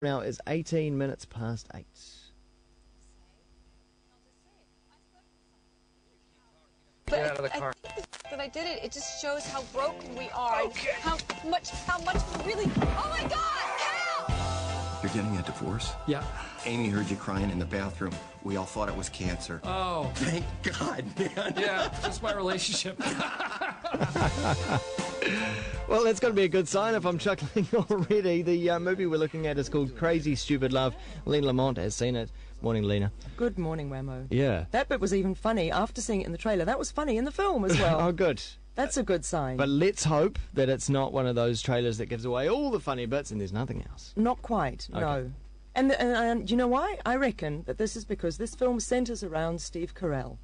Now is 18 minutes past 8. Get out of the car. I think that I did it. It just shows how broken we are. Okay. And how much we really. Oh my God! Help! You're getting a divorce? Yeah. Amy heard you crying in the bathroom. We all thought it was cancer. Oh. Thank God, man. Yeah, just my relationship. Well, that's got to be a good sign if I'm chuckling already. The movie we're looking at is called Crazy Stupid Love. Lena Lamont has seen it. Morning, Lena. Good morning, Wammo. Yeah. That bit was even funny after seeing it in the trailer. That was funny in the film as well. Oh, good. That's a good sign. But let's hope that it's not one of those trailers that gives away all the funny bits and there's nothing else. Not quite, Okay. no. And you know why? I reckon that this is because this film centres around Steve Carell.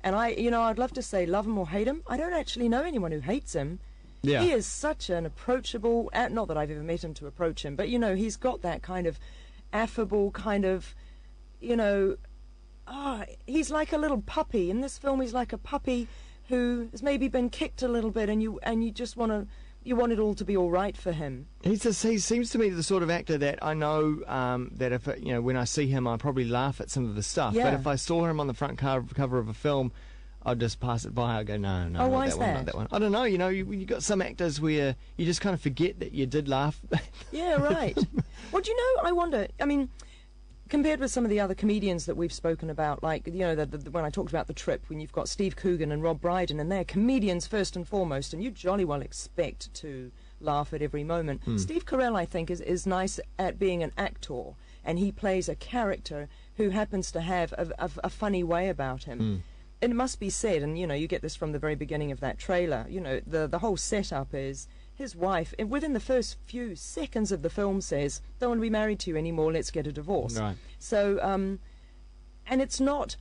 And I'd love to say love him or hate him. I don't actually know anyone who hates him. Yeah. He is such an approachable, not that I've ever met him to approach him, but, he's got that kind of affable kind of, he's like a little puppy. In this film, he's like a puppy who has maybe been kicked a little bit and you just want it all to be all right for him. He seems to me the sort of actor that I know that if when I see him, I probably laugh at some of the stuff. Yeah. But if I saw him on the front cover of a film, I'd just pass it by. I'd go, no, Oh, not why that is one, that? not that one. I don't know. You got some actors where you just kind of forget that you did laugh. Yeah, right. Well, do you know, I wonder, compared with some of the other comedians that we've spoken about, like, when I talked about The Trip, when you've got Steve Coogan and Rob Brydon, and they're comedians first and foremost, and you jolly well expect to laugh at every moment. Steve Carell, I think, is nice at being an actor, and he plays a character who happens to have a funny way about him. It must be said, and you get this from the very beginning of that trailer, the whole setup is his wife, within the first few seconds of the film, says, don't want to be married to you anymore, let's get a divorce. Right. So, and it's not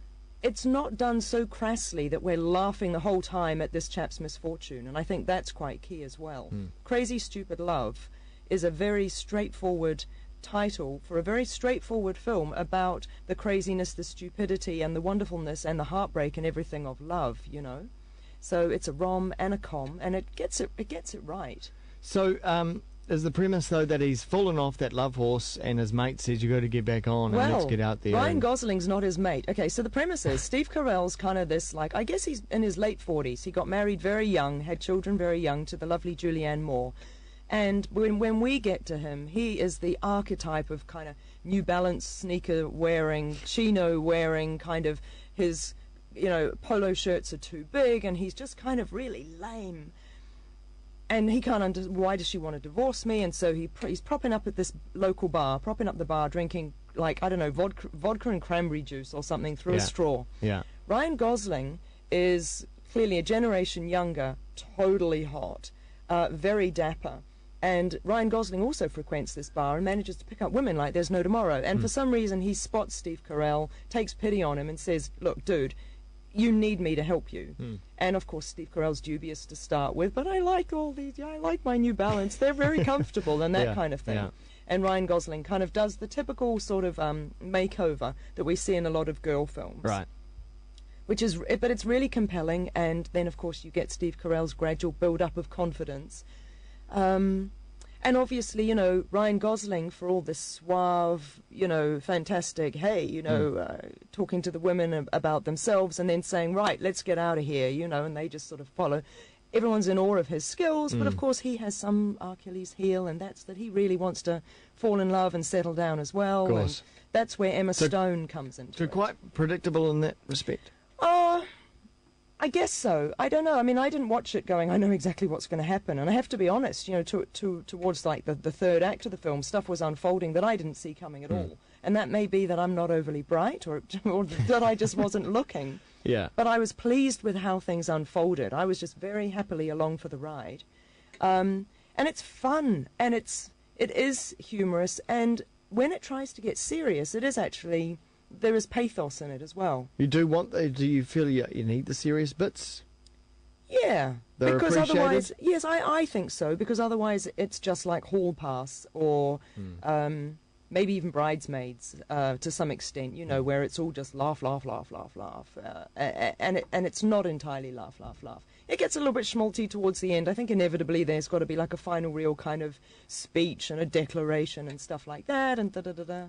done so crassly that we're laughing the whole time at this chap's misfortune, and I think that's quite key as well. Crazy Stupid Love is a very straightforward title for a very straightforward film about the craziness, the stupidity, and the wonderfulness and the heartbreak and everything of love, So it's a rom and a com, and it gets it right. So is the premise, though, that he's fallen off that love horse and his mate says you got to get back on and let's get out there? Ryan Gosling's not his mate. Okay, so the premise is Steve Carell's kind of this, I guess he's in his late 40s. He got married very young, had children very young to the lovely Julianne Moore. And when we get to him, he is the archetype of kind of New Balance sneaker wearing, chino wearing, kind of his, polo shirts are too big, and he's just kind of really lame. And he can't understand, why does she want to divorce me? And so he's propping up at this local bar, propping up the bar, drinking, vodka and cranberry juice or something through a straw. Yeah. Ryan Gosling is clearly a generation younger, totally hot, very dapper. And Ryan Gosling also frequents this bar and manages to pick up women like there's no tomorrow. And for some reason, he spots Steve Carell, takes pity on him and says, look, dude, you need me to help you. And, of course, Steve Carell's dubious to start with, but I like all these, I like my New Balance. They're very comfortable and that kind of thing. Yeah. And Ryan Gosling kind of does the typical sort of makeover that we see in a lot of girl films. Right. But it's really compelling. And then, of course, you get Steve Carell's gradual build-up of confidence. And obviously, Ryan Gosling, for all this suave, fantastic, hey, talking to the women about themselves and then saying, right, let's get out of here, and they just sort of follow. Everyone's in awe of his skills, but of course he has some Achilles heel, and that's that he really wants to fall in love and settle down as well. Of course. And that's where Emma Stone comes into it. Quite predictable in that respect. I guess so. I don't know. I mean, I didn't watch it going, I know exactly what's going to happen. And I have to be honest, towards like the third act of the film, stuff was unfolding that I didn't see coming at all. And that may be that I'm not overly bright or that I just wasn't looking. Yeah. But I was pleased with how things unfolded. I was just very happily along for the ride. And it's fun, and it is humorous. And when it tries to get serious, it is actually... there is pathos in it as well. You do you feel you need the serious bits? Yeah. They're because appreciated? Otherwise, yes, I think so, because otherwise it's just like Hall Pass or maybe even Bridesmaids to some extent, where it's all just laugh, laugh, laugh, laugh, laugh. And it's not entirely laugh, laugh, laugh. it gets a little bit schmaltzy towards the end. I think inevitably there's got to be like a final real kind of speech and a declaration and stuff like that and da-da-da-da.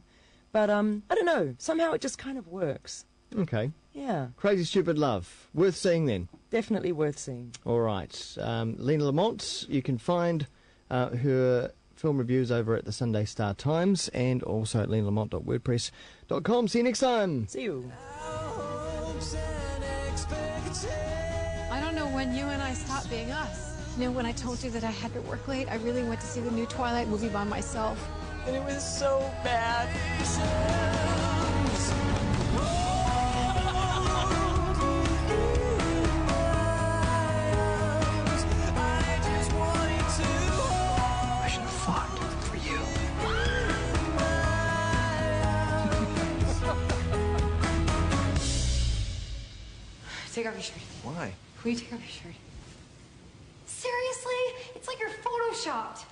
But, I don't know. Somehow it just kind of works. Okay. Yeah. Crazy Stupid Love. Worth seeing then. Definitely worth seeing. All right. Lena Lamont, you can find her film reviews over at the Sunday Star Times and also at lenalamont.wordpress.com. See you next time. See you. I don't know when you and I stopped being us. You know, when I told you that I had to work late, I really went to see the new Twilight movie by myself. And it was so bad. I should have fought for you. Take off your shirt. Why? Will you take off your shirt? Seriously? It's like you're photoshopped.